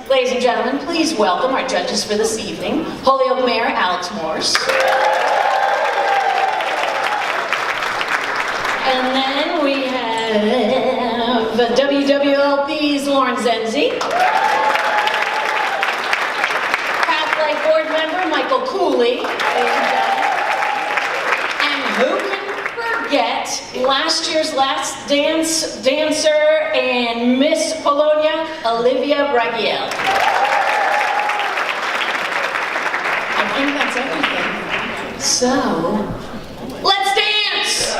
Ladies and gentlemen, please welcome our judges for this evening, Holyoke Mayor Alex Morse. And then we have WWLP's Lauren Zenzi. Pathlight Board member Michael Cooley. And who can forget last year's Last Dance dancer and Miss Polonia, Olivia Bragiel. I think that's everything. So, let's dance!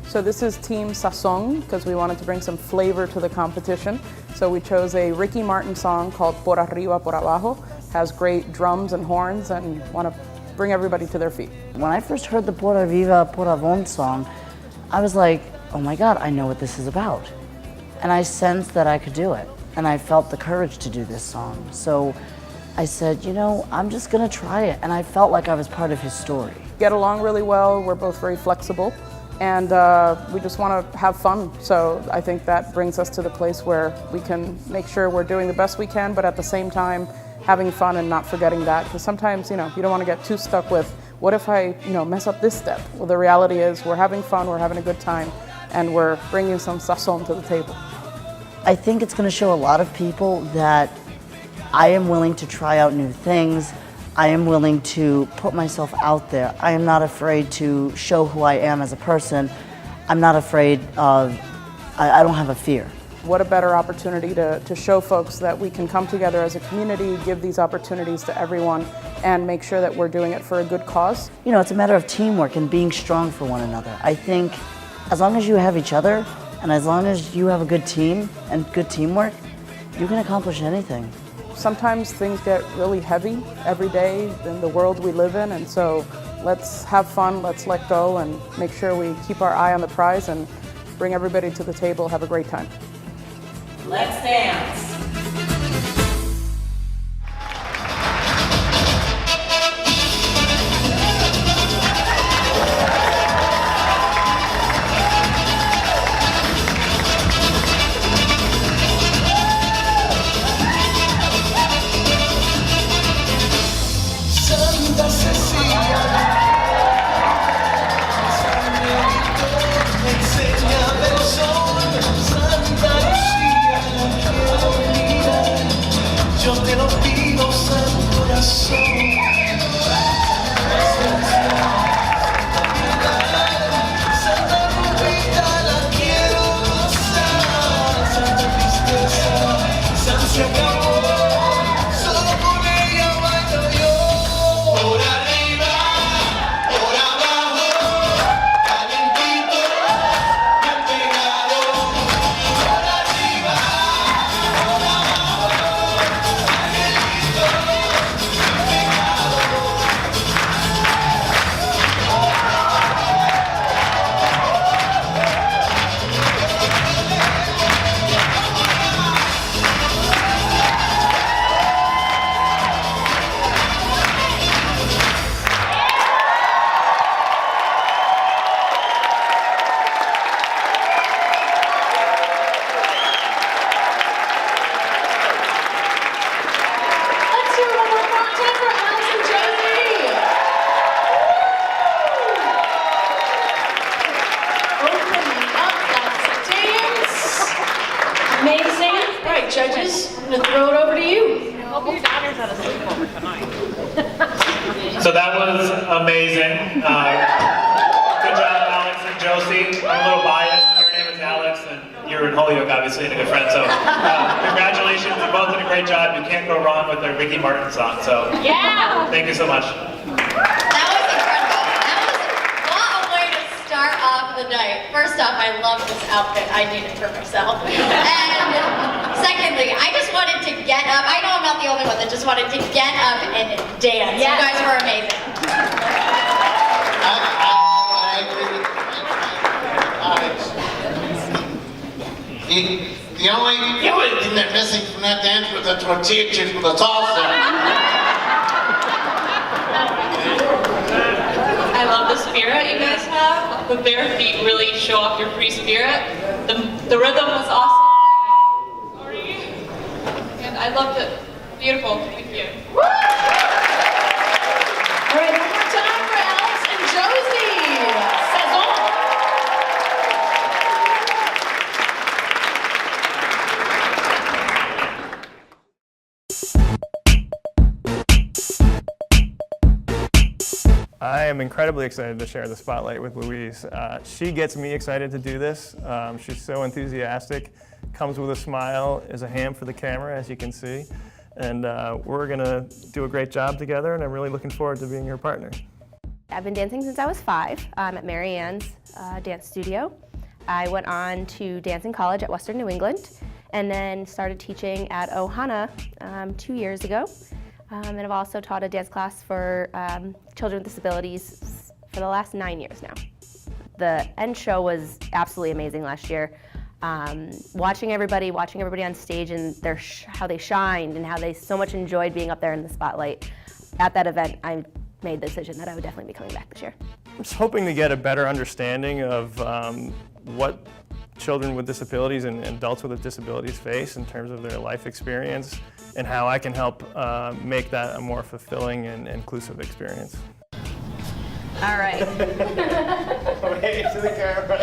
So this is Team Sazón, because we wanted to bring some flavor to the competition. So we chose a Ricky Martin song called Por Arriba, Por Abajo. Has great drums and horns and want to bring everybody to their feet. When I first heard the Por Arriba, Por Avon song, I was like, oh my God, I know what this is about. And I sensed that I could do it. And I felt the courage to do this song. So I said, you know, I'm just gonna try it. And I felt like I was part of his story. Get along really well, we're both very flexible. And we just want to have fun. So I think that brings us to the place where we can make sure we're doing the best we can, but at the same time having fun and not forgetting that. Because sometimes, you don't want to get too stuck with, what if I, mess up this step? Well, the reality is we're having fun, we're having a good time, and we're bringing some sazón to the table. I think it's going to show a lot of people that I am willing to try out new things. I am willing to put myself out there. I am not afraid to show who I am as a person. I'm not afraid of, I don't have a fear. What a better opportunity to show folks that we can come together as a community, give these opportunities to everyone, and make sure that we're doing it for a good cause. It's a matter of teamwork and being strong for one another. I think as long as you have each other, and as long as you have a good team and good teamwork, you can accomplish anything. Sometimes things get really heavy every day in the world we live in, and so let's have fun, let's let go, and make sure we keep our eye on the prize and bring everybody to the table, have a great time. Let's dance! Amazing. All right, judges, I'm going to throw it over to you. Hope your daughter's at a sleepover tonight. So that was amazing. Good job, Alex and Josie. I'm a little biased. Your name is Alex, and you're in Holyoke, obviously, and a good friend. So congratulations. You both did a great job. You can't go wrong with the Ricky Martin song. So Yeah! thank you so much. That was incredible. What a way to start off the night. First off, I love this outfit. I need it for myself. And secondly, I just wanted to get up. I know I'm not the only one that just wanted to get up and dance. Yes. You guys were amazing. I agree with Alex. The only thing that's missing from that dance was the tortilla chips with the salsa. I love the spirit you guys have. The bare feet really show off your free spirit. The rhythm was awesome. Sorry. And I loved it. Beautiful. Thank you. All right, one more time for Alex and Josie. Saison. I am incredibly excited to share the spotlight with Louise. She gets me excited to do this. She's so enthusiastic, comes with a smile, is a ham for the camera, as you can see. And we're gonna do a great job together, and I'm really looking forward to being her partner. I've been dancing since I was 5 at Mary Ann's dance studio. I went on to dance in college at Western New England, and then started teaching at Ohana 2 years ago. And I've also taught a dance class for children with disabilities for the last 9 years now. The end show was absolutely amazing last year. Watching everybody on stage and how they shined and how they so much enjoyed being up there in the spotlight. At that event, I made the decision that I would definitely be coming back this year. I'm just hoping to get a better understanding of what children with disabilities and adults with disabilities face in terms of their life experience, and how I can help make that a more fulfilling and inclusive experience. All right. Wave to the camera.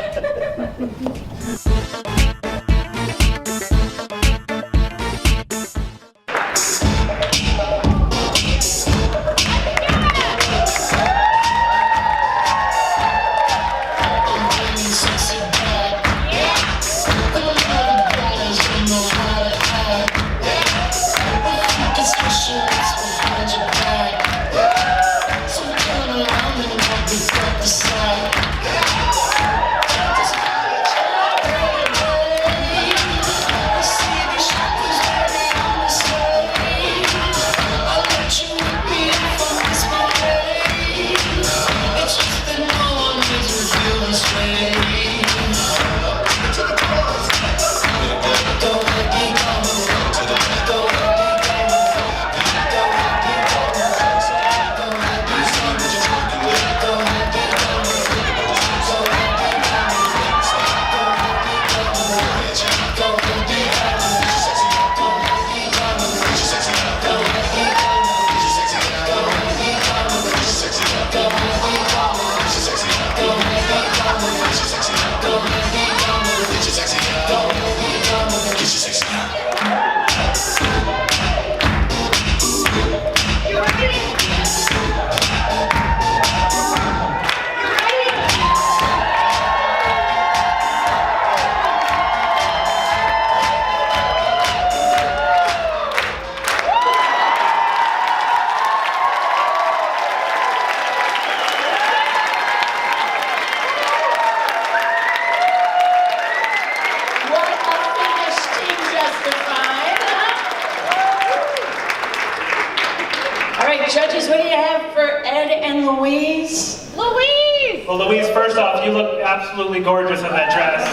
Judges, what do you have for Ed and Louise? Louise! Well, Louise, first off, you look absolutely gorgeous in that dress.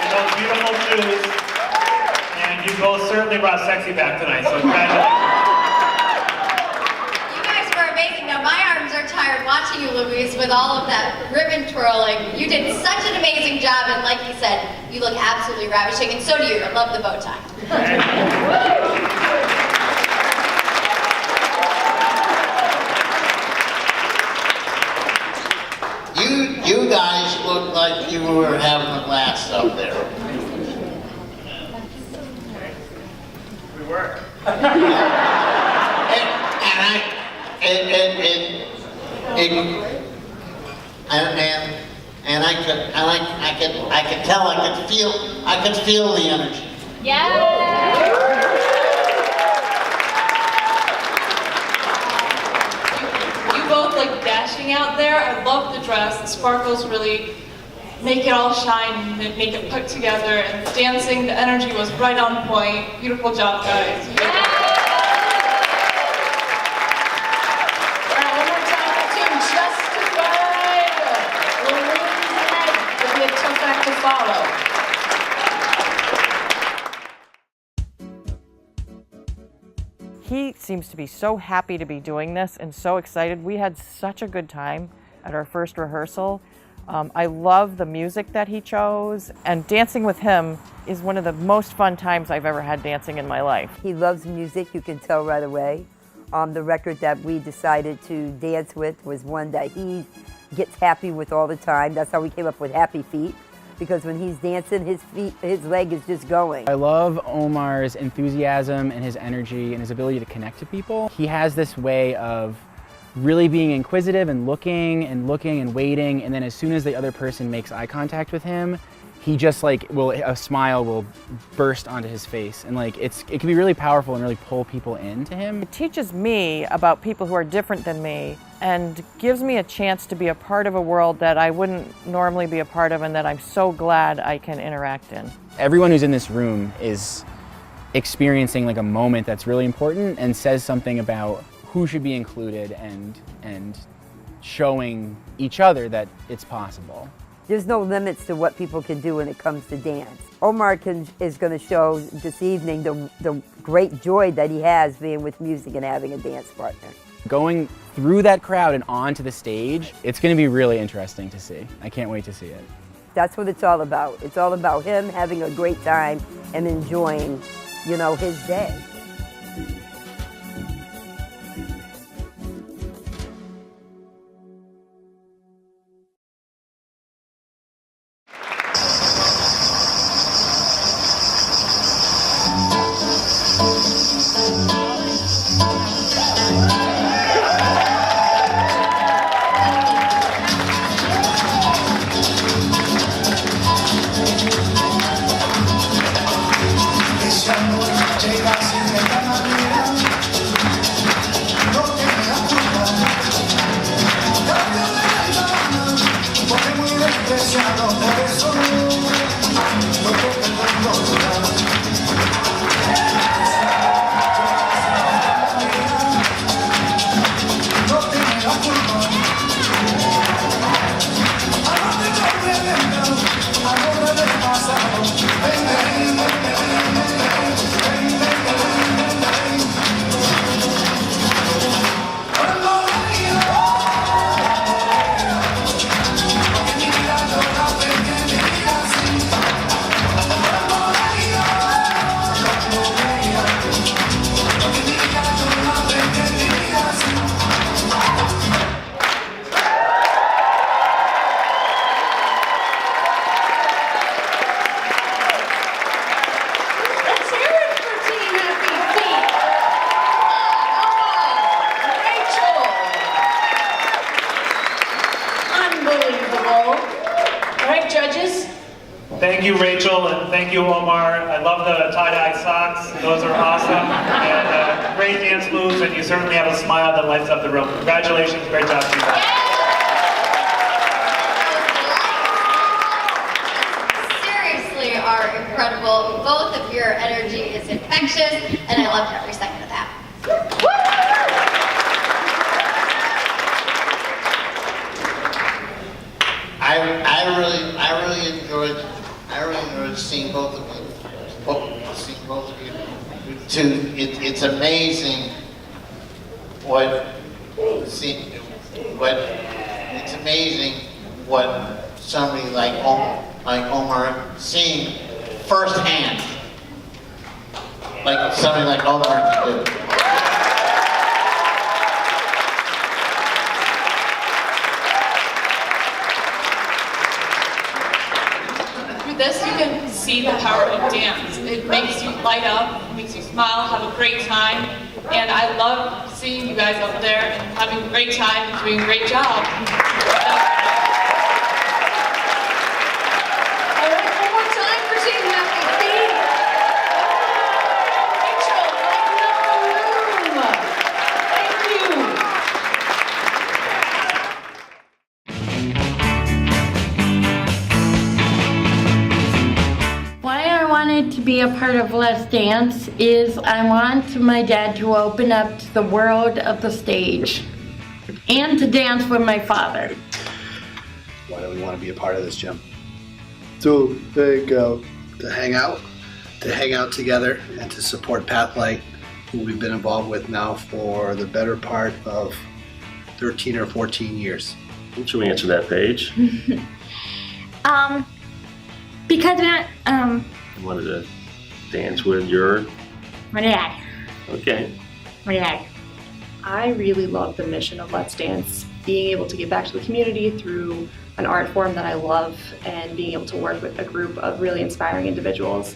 And those beautiful shoes. And you both certainly brought sexy back tonight, so congratulations. You guys were amazing. Now my arms are tired watching you, Louise, with all of that ribbon twirling. You did such an amazing job, and like you said, you look absolutely ravishing, and so do you. I love the bow tie. You guys look like you were having a blast up there. We were. And I could tell, I could feel the energy. You both look dashing out there. I love the dress. The sparkles really make it all shine and make it put together. And dancing, the energy was right on point. Beautiful job, guys. seems to be so happy to be doing this and so excited. We had such a good time at our first rehearsal. I love the music that he chose, and dancing with him is one of the most fun times I've ever had dancing in my life. He loves music, you can tell right away. The record that we decided to dance with was one that he gets happy with all the time. That's how we came up with Happy Feet, because when he's dancing, his leg is just going. I love Omar's enthusiasm and his energy and his ability to connect to people. He has this way of really being inquisitive and looking and waiting, and then as soon as the other person makes eye contact with him, he just a smile will burst onto his face, and it can be really powerful and really pull people into him. It teaches me about people who are different than me and gives me a chance to be a part of a world that I wouldn't normally be a part of and that I'm so glad I can interact in. Everyone who's in this room is experiencing a moment that's really important and says something about who should be included and showing each other that it's possible. There's no limits to what people can do when it comes to dance. Omar is going to show this evening the great joy that he has being with music and having a dance partner. Going through that crowd and onto the stage, it's going to be really interesting to see. I can't wait to see it. That's what it's all about. It's all about him having a great time and enjoying, his day. Thank you, Rachel, and thank you, Omar. I love the tie-dye socks. Those are awesome. And great dance moves, and you certainly have a smile that lights up the room. Congratulations, great job to you guys. Seriously are incredible. Both of your energy is infectious, and I loved every second of that. I really enjoyed seeing both of you. It's amazing what somebody like Omar seeing firsthand, like somebody like Omar can do. This, you can see the power of dance. It makes you light up, makes you smile, have a great time, and I love seeing you guys out there and having a great time and doing a great job. All right, one more time for Team Happy Feet. Rachel, lighten up the room. Thank you. Why I wanted to be a part of Let's Dance is I want my dad to open up to the world of the stage and to dance with my father. Why do we want to be a part of this, Jim? To hang out together and to support Pathlight who we've been involved with now for the better part of 13 or 14 years. Why don't you answer that, Paige? Because You wanted to dance with your... my dad. Okay. My dad. I really love the mission of Let's Dance, being able to give back to the community through an art form that I love, and being able to work with a group of really inspiring individuals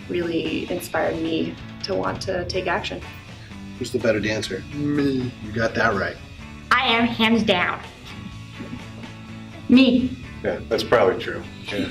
really inspired me to want to take action. Who's the better dancer? Me. You got that right. I am hands down. Me. Yeah, that's probably true. Yeah.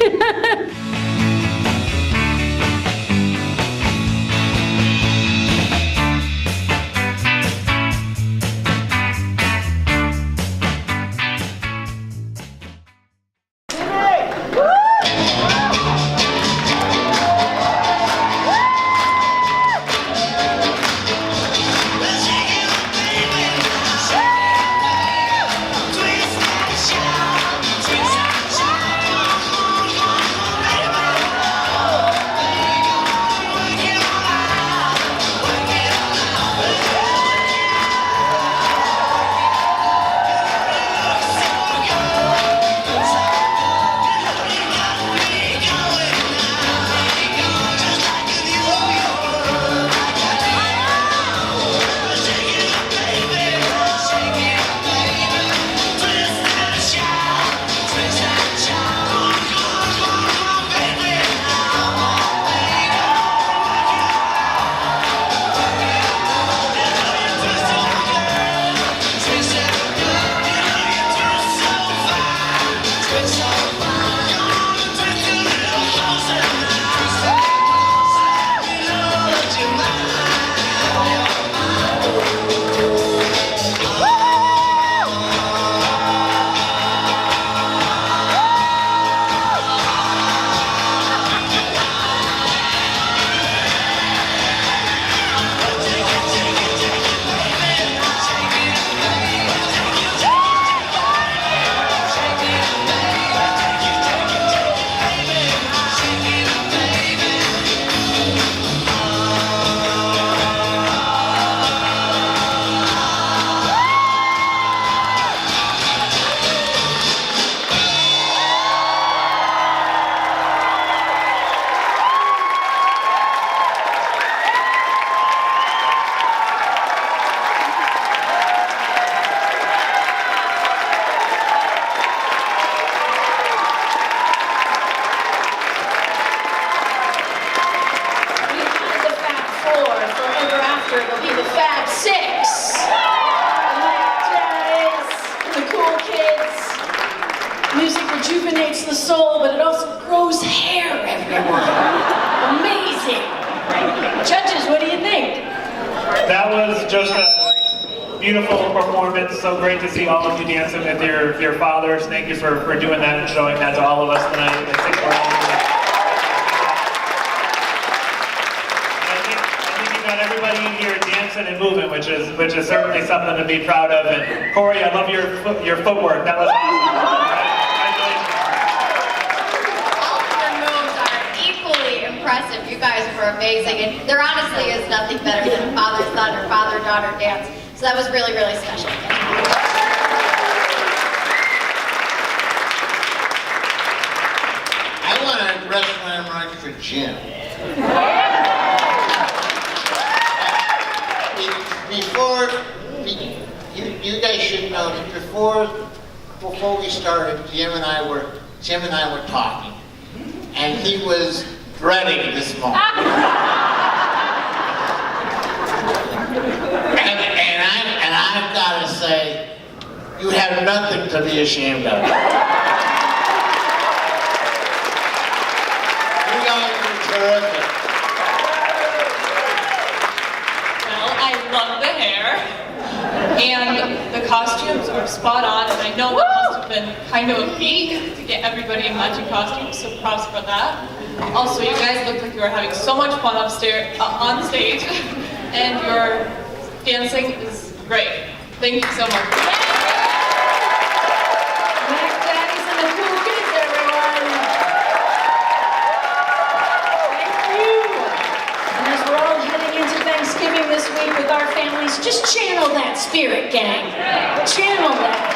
It'll be the Fab Six. The daddies, the cool kids. Music rejuvenates the soul, but it also grows hair, everyone. Amazing. Judges, what do you think? That was just a beautiful performance. So great to see all of you dancing with your fathers. Thank you for doing that and showing that to all of us tonight. I think we're all everybody in here dancing and moving, which is certainly something to be proud of. And Corey, I love your footwork. That was awesome. All of your moves are equally impressive. You guys were amazing, and there honestly is nothing better than a father-son or father-daughter dance. So that was really, really special. I want to address my remarks for Jim. Before, you guys should know that before we started, Jim and I were talking, and he was dreading this moment. and I've got to say, you have nothing to be ashamed of. You guys are terrific. Love the hair, and the costumes are spot on, and I know that must have been kind of a feat to get everybody in matching costumes, so props for that. Also, you guys looked like you were having so much fun upstairs, on stage, and your dancing is great. Thank you so much. Daddies and the cool kids, everyone. Thank you. And as we're all heading into Thanksgiving this week with Just channel that spirit, gang. Channel that.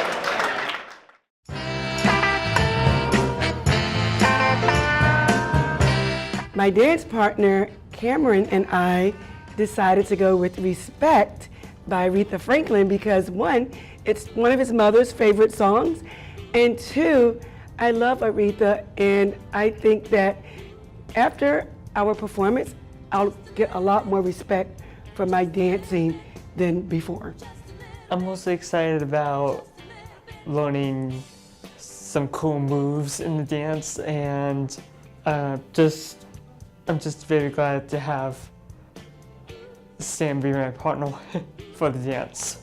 My dance partner, Cameron, and I decided to go with Respect by Aretha Franklin because one, it's one of his mother's favorite songs, and two, I love Aretha, and I think that after our performance, I'll get a lot more respect for my dancing than before. I'm mostly excited about learning some cool moves in the dance, and I'm just very glad to have Sam be my partner for the dance.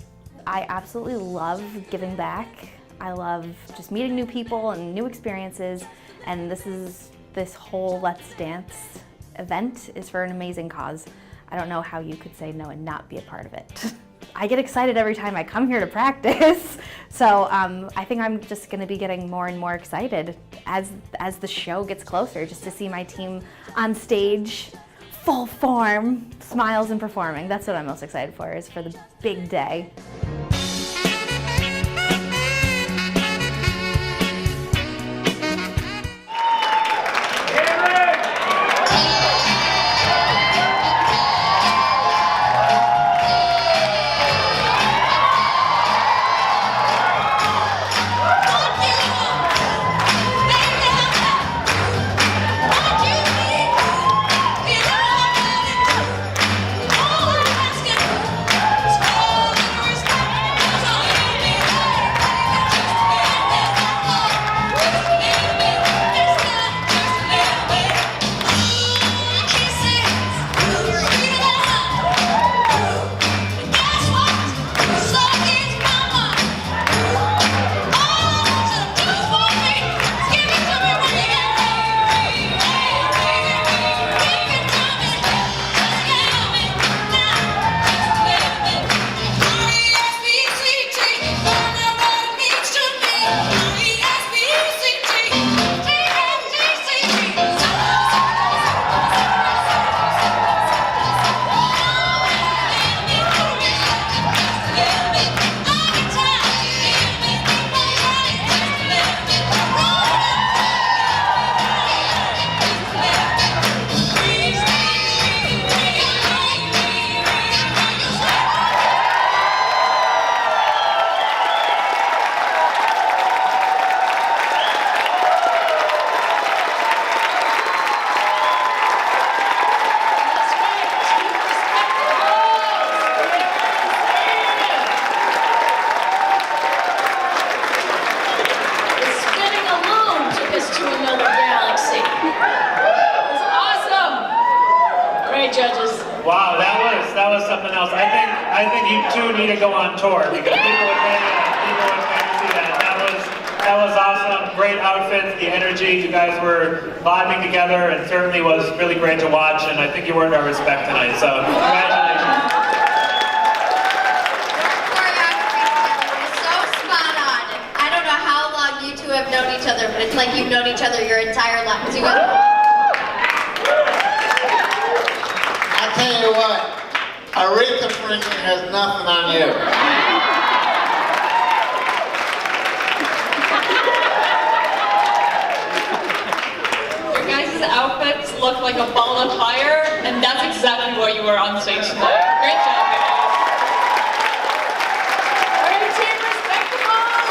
I absolutely love giving back. I love just meeting new people and new experiences, and this whole Let's Dance event is for an amazing cause. I don't know how you could say no and not be a part of it. I get excited every time I come here to practice, so I think I'm just going to be getting more and more excited as the show gets closer, just to see my team on stage, full form, smiles and performing. That's what I'm most excited for, is for the big day. Wow, that was something else. I think you two need to go on tour because people would pay to see that. That was awesome. Great outfits, the energy. You guys were vibing together, and certainly was really great to watch. And I think you earned our respect tonight. So congratulations. So spot on. I don't know how long you two have known each other, but it's like you've known each other your entire lives. You guys. I tell you what, Aretha Franklin has nothing on you. Your guys' outfits look like a ball of fire, and that's exactly what you were on stage tonight. Great job, guys. Great team, respectables!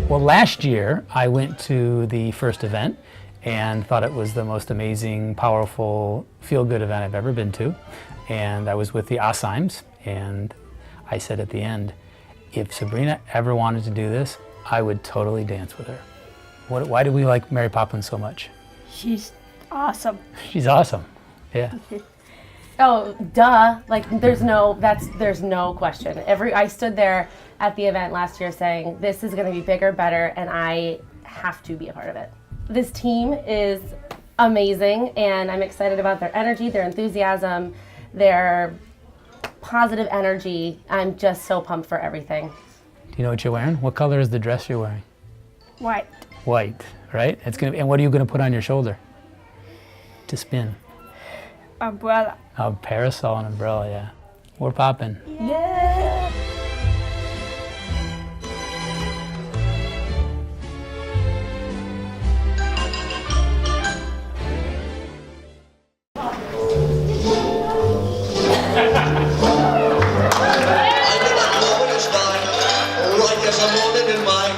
Well, last year I went to the first event and thought it was the most amazing, powerful, feel-good event I've ever been to. And I was with the Asaims, and I said at the end, if Sabrina ever wanted to do this, I would totally dance with her. Why do we like Mary Poppins so much? She's awesome. She's awesome, yeah. Oh, duh! Like there's no question. I stood there at the event last year saying this is going to be bigger, better, and I have to be a part of it. This team is amazing, and I'm excited about their energy, their enthusiasm, their positive energy. I'm just so pumped for everything. Do you know what you're wearing? What color is the dress you're wearing? White. White, right? It's gonna. And what are you gonna put on your shoulder to spin? Umbrella. A parasol and umbrella, yeah. We're popping. Yeah. Right as a morning in mine,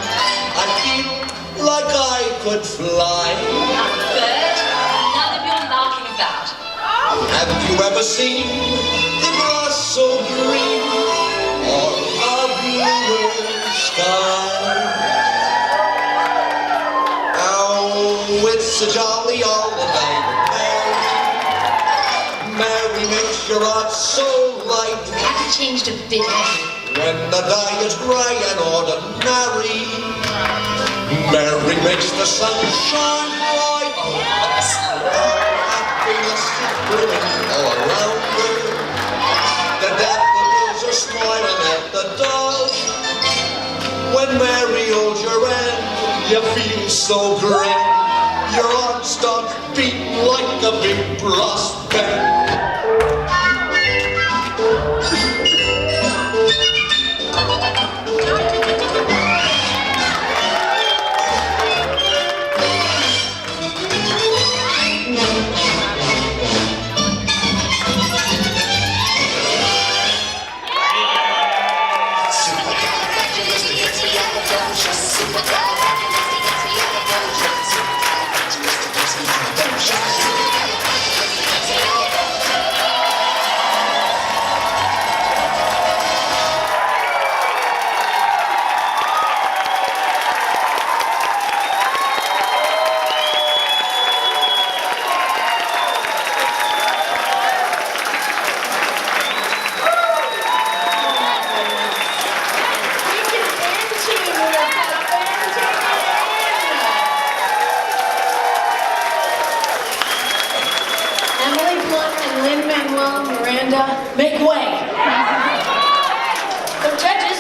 I feel like I could fly. None of your knocking about. Have you ever seen the grass so green or a bluer sky? Oh, it's a jolly holiday. Mary makes your heart so light. Have changed a bit, has it? When the day is grey and ordinary, Mary makes the sun shine bright. Our happiness is brimming all around her. The daffodils are smiling at the dawn. When Mary holds your hand, you feel so grand. Your heart starts beating like a big brass band. Make way. So judges,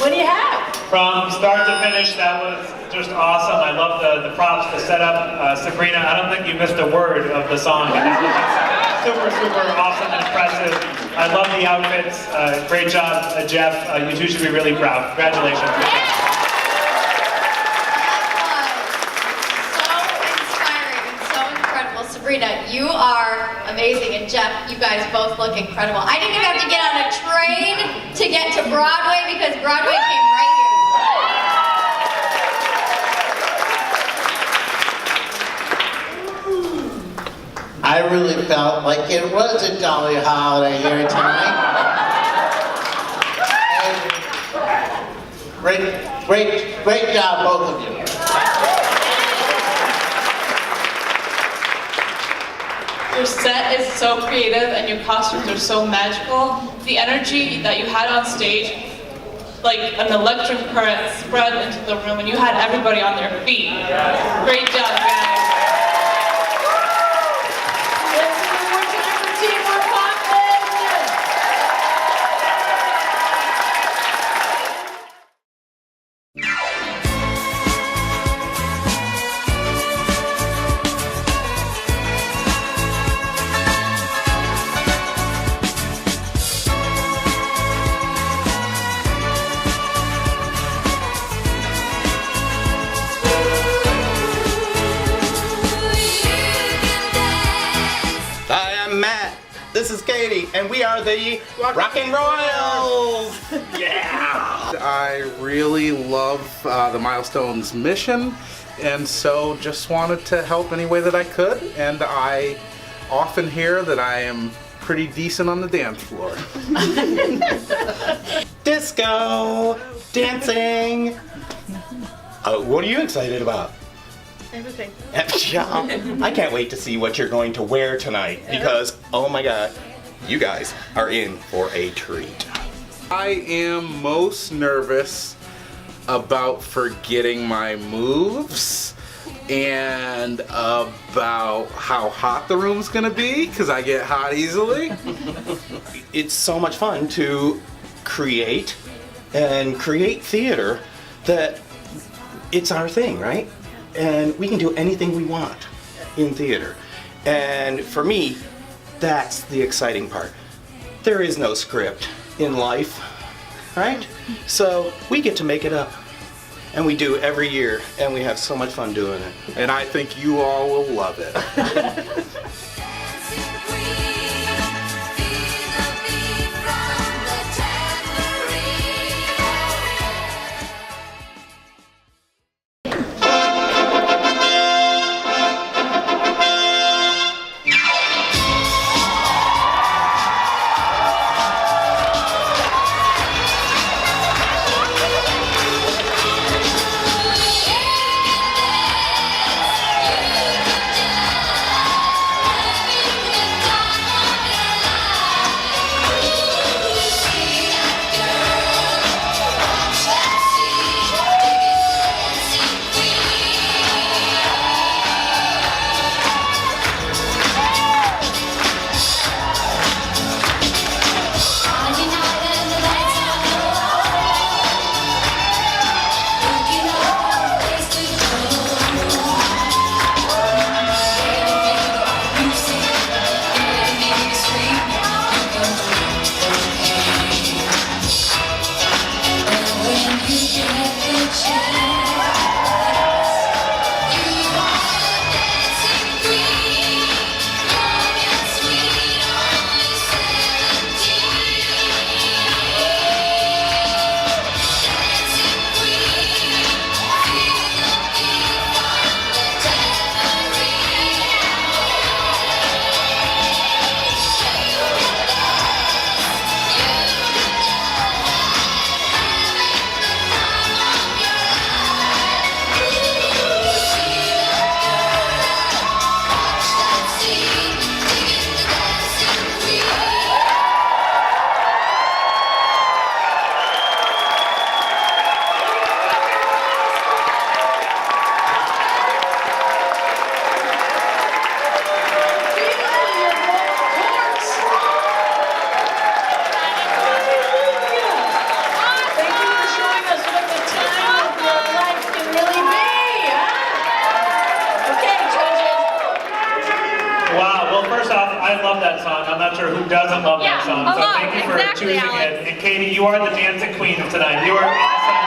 what do you have? From start to finish, that was just awesome. I love the props, the setup. Sabrina, I don't think you missed a word of the song. It was just super, super awesome and impressive. I love the outfits. Great job, Jeff. You two should be really proud. Congratulations. Sabrina, you are amazing, and Jeff, you guys both look incredible. I didn't even have to get on a train to get to Broadway because Broadway came right here. I really felt like it was a jolly holiday here tonight. And great job, both of you. Your set is so creative and your costumes are so magical. The energy that you had on stage, like an electric current spread into the room and you had everybody on their feet. Great job, guys. This is Katie, and we are the Rockin' Royals! Yeah! I really love the Milestones mission, and so just wanted to help any way that I could, and I often hear that I am pretty decent on the dance floor. Disco! Dancing! What are you excited about? Everything. I can't wait to see what you're going to wear tonight because, oh my god, you guys are in for a treat. I am most nervous about forgetting my moves and about how hot the room's gonna be because I get hot easily. It's so much fun to create theater that it's our thing, right? And we can do anything we want in theater. And for me, that's the exciting part. There is no script in life, right? So we get to make it up. And we do every year, and we have so much fun doing it. And I think you all will love it. doesn't love that song? So thank you for choosing it. And Katie, you are the dancing queen of tonight. You are awesome.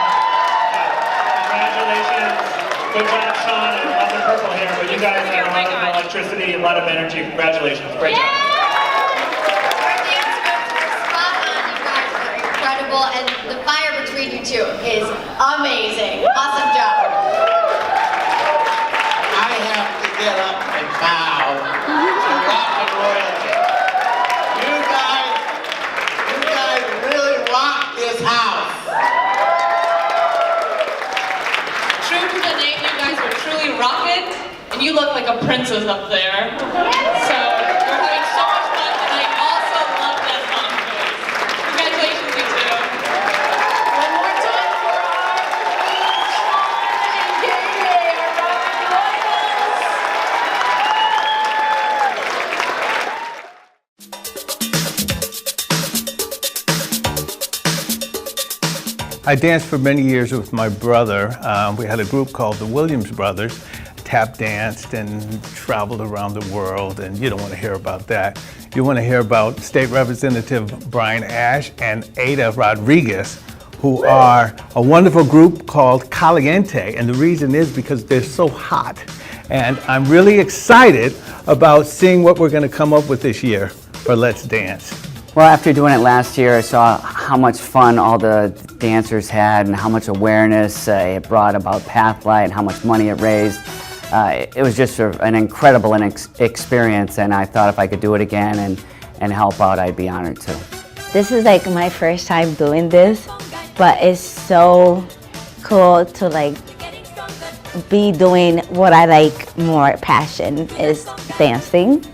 Congratulations. Good job, Sean. I love the purple hair, but you guys have a lot of electricity, a lot of energy. Congratulations. Great job. Incredible, and the fire between you two is amazing. Awesome job. I have to get up and bow to rock and royalty. You guys really rock this house. True to the name, you guys are truly rockin', and you look like a princess up there. So you're having so much fun tonight. Also love that song choice. Congratulations, you two. One more time for our Sean and Katie, our rock royals. I danced for many years with my brother. We had a group called the Williams Brothers, tap danced and traveled around the world, and you don't want to hear about that. You want to hear about State Representative Brian Ash and Ada Rodriguez, who are a wonderful group called Caliente, and the reason is because they're so hot. And I'm really excited about seeing what we're going to come up with this year for Let's Dance. Well, after doing it last year, I saw how much fun all the dancers had and how much awareness it brought about Pathlight and how much money it raised. It was just an incredible experience, and I thought if I could do it again and help out, I'd be honored to. This is like my first time doing this, but it's so cool to like be doing what I like more passion is dancing.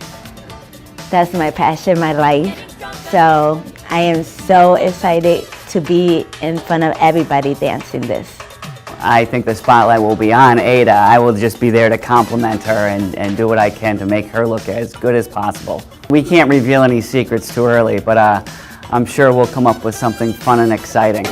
That's my passion, my life. So I am so excited to be in front of everybody dancing this. I think the spotlight will be on Ada. I will just be there to compliment her and do what I can to make her look as good as possible. We can't reveal any secrets too early, but I'm sure we'll come up with something fun and exciting.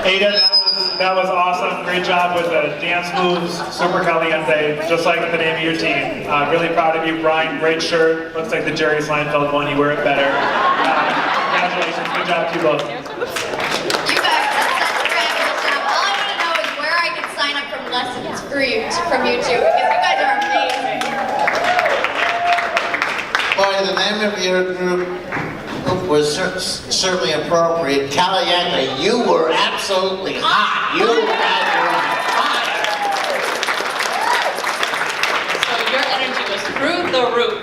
Ada, that was awesome. Great job with the dance moves, super caliente, just like the name of your team. Really proud of you, Brian. Great shirt. Looks like the Jerry Seinfeld one. You wear it better. Congratulations. Good job to you both. You guys did such a fabulous job. All I want to know is where I can sign up for lessons from you two, because you guys are amazing. Boy, the name of your group was certainly appropriate. Caliente, you were absolutely hot. You guys were on fire. So your energy was through the roof.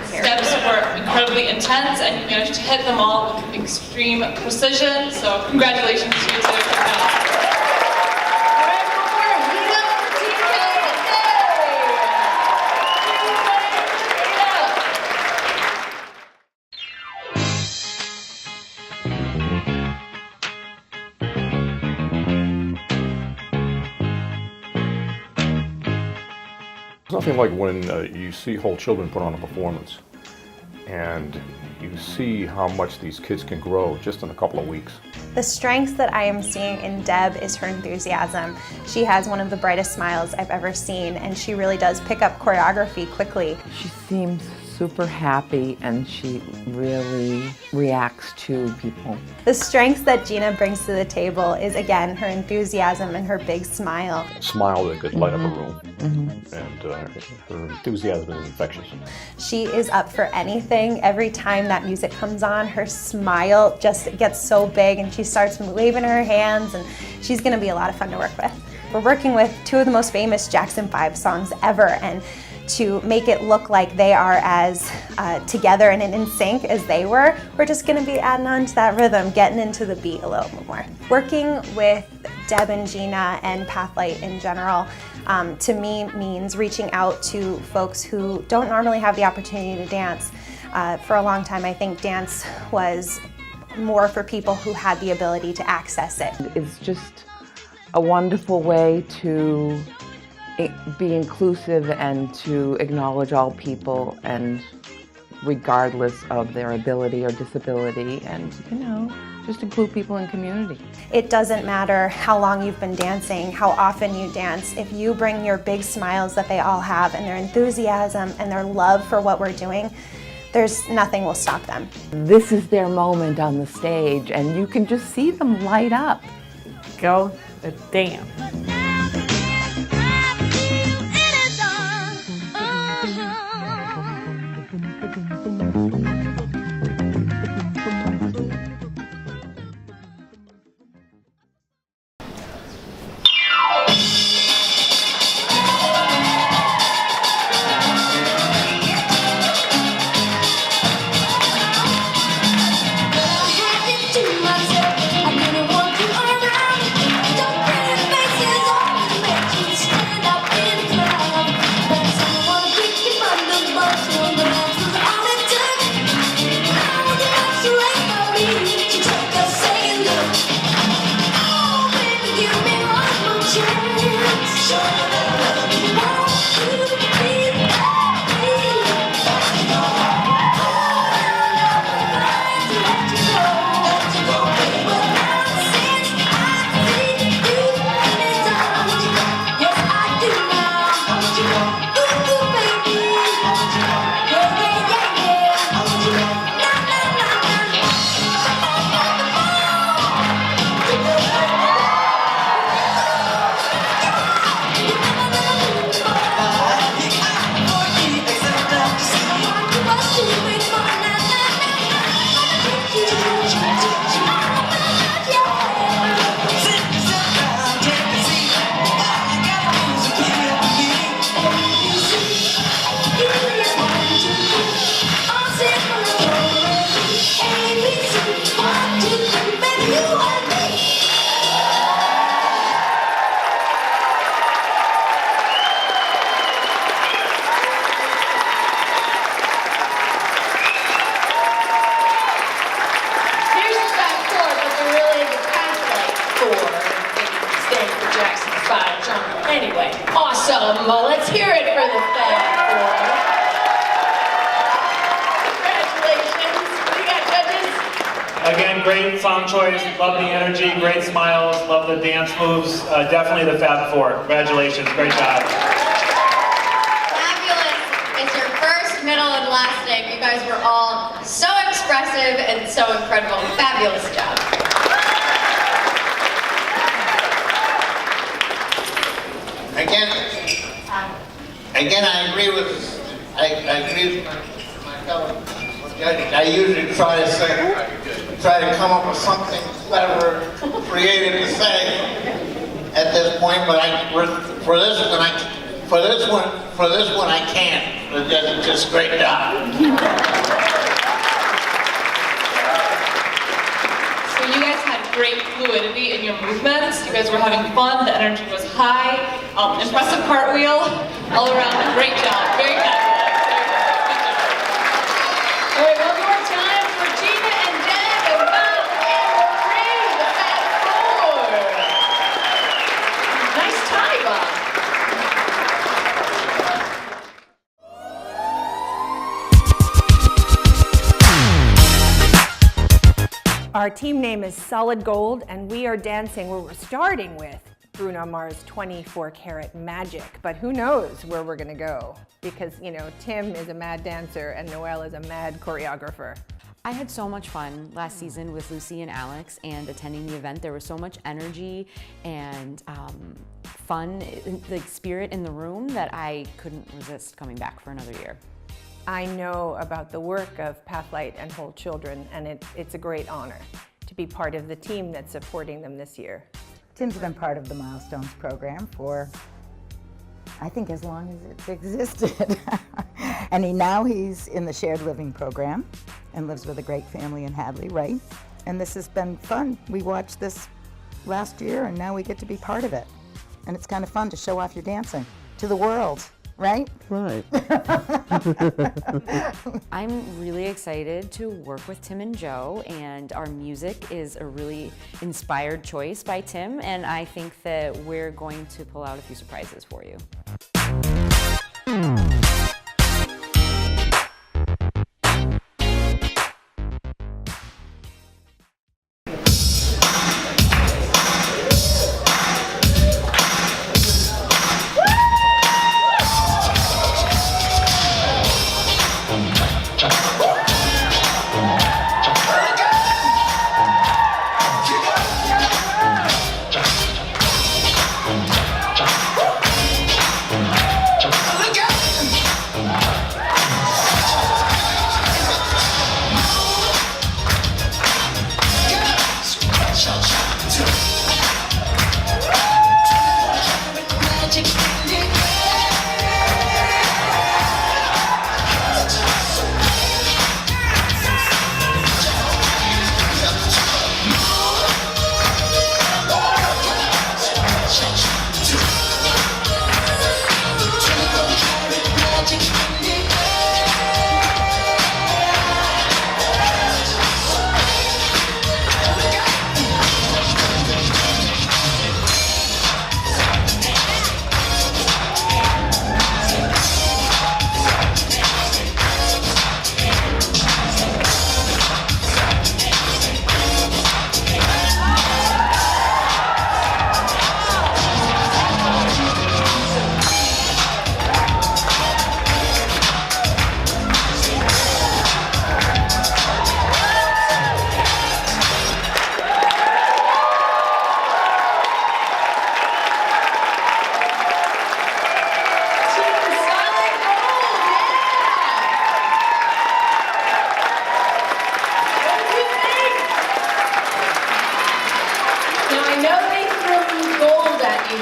Steps were incredibly intense, and you managed to hit them all with extreme precision. So congratulations to you two. There's nothing like when you see whole children put on a performance and you see how much these kids can grow just in a couple of weeks. The strength that I am seeing in Deb is her enthusiasm. She has one of the brightest smiles I've ever seen, and she really does pick up choreography quickly. She seems super happy and she really reacts to people. The strength that Gina brings to the table is, again, her enthusiasm and her big smile. A smile that could light up a room, and her enthusiasm is infectious. She is up for anything. Every time that music comes on, her smile just gets so big and she starts waving her hands, and she's going to be a lot of fun to work with. We're working with two of the most famous Jackson 5 songs ever, and to make it look like they are as together and in sync as they were, we're just going to be adding on to that rhythm, getting into the beat a little bit more. Working with Deb and Gina and Pathlight in general, to me means reaching out to folks who don't normally have the opportunity to dance. For a long time, I think dance was more for people who had the ability to access it. It's just a wonderful way to be inclusive and to acknowledge all people, and regardless of their ability or disability, and just include people in community. It doesn't matter how long you've been dancing, how often you dance. If you bring your big smiles that they all have and their enthusiasm and their love for what we're doing, there's nothing will stop them. This is their moment on the stage, and you can just see them light up. Go dance. Anyway, awesome. Let's hear it for the Fab Four. Congratulations. What do you got, judges? Again, great song choice, love the energy, great smiles, love the dance moves. Definitely the Fab Four. Congratulations, great job. Fabulous. It's your first, middle, and last name. You guys were all so expressive and so incredible. Fabulous job. Again, I agree with my fellow judges. I usually try to come up with something clever, creative to say at this point, but for this one I can't. It's just a great job. So you guys had great fluidity in your movements. You guys were having fun. The energy was high. Impressive cartwheel all around. Great job. Very fabulous. All right, one more time for Gina and Deb and Bob and Marie, the Fab Four. Nice tie, Bob. Our team name is Solid Gold, and we are dancing where we're starting with Bruno Mars' 24 Karat Magic. But who knows where we're gonna go? Because, you know, Tim is a mad dancer and Noelle is a mad choreographer. I had so much fun last season with Lucy and Alex and attending the event. There was so much energy and fun, the spirit in the room that I couldn't resist coming back for another year. I know about the work of Pathlight and Whole Children, and it's a great honor to be part of the team that's supporting them this year. Tim's been part of the Milestones program for, I think, as long as it's existed. And now he's in the shared living program and lives with a great family in Hadley, right? And this has been fun. We watched this last year and now we get to be part of it. And it's kind of fun to show off your dancing to the world. Right? Right. I'm really excited to work with Tim and Joe, and our music is a really inspired choice by Tim, and I think that we're going to pull out a few surprises for you.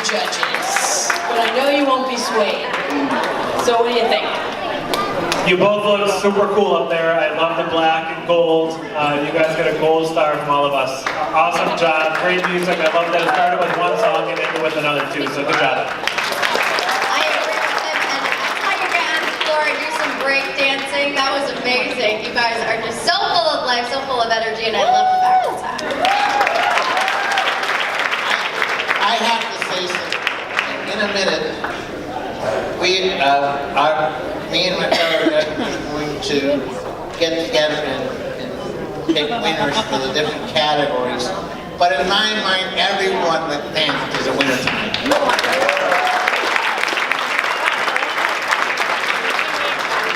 Judges, but I know you won't be swayed. So what do you think? You both look super cool up there. I love the black and gold. You guys got a gold star from all of us. Awesome job, great music. I love that it started with one song and ended with another too, so good job. I agree with him, and I saw you get on the floor and do some break dancing. That was amazing. You guys are just so full of life, so full of energy, and I love the fact it's happening. I have to say something. In a minute, me and my fellow judges are going to get together and pick winners for the different categories. But in my mind, everyone that danced is a winner tonight.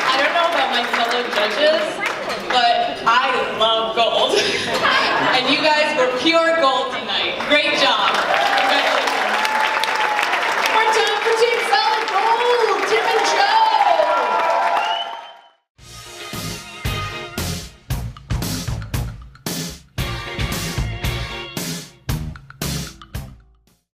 I don't know about my fellow judges, but I love gold. And you guys were pure gold tonight. Great job. Congratulations. More time for Team Solid Gold, Tim and Joe.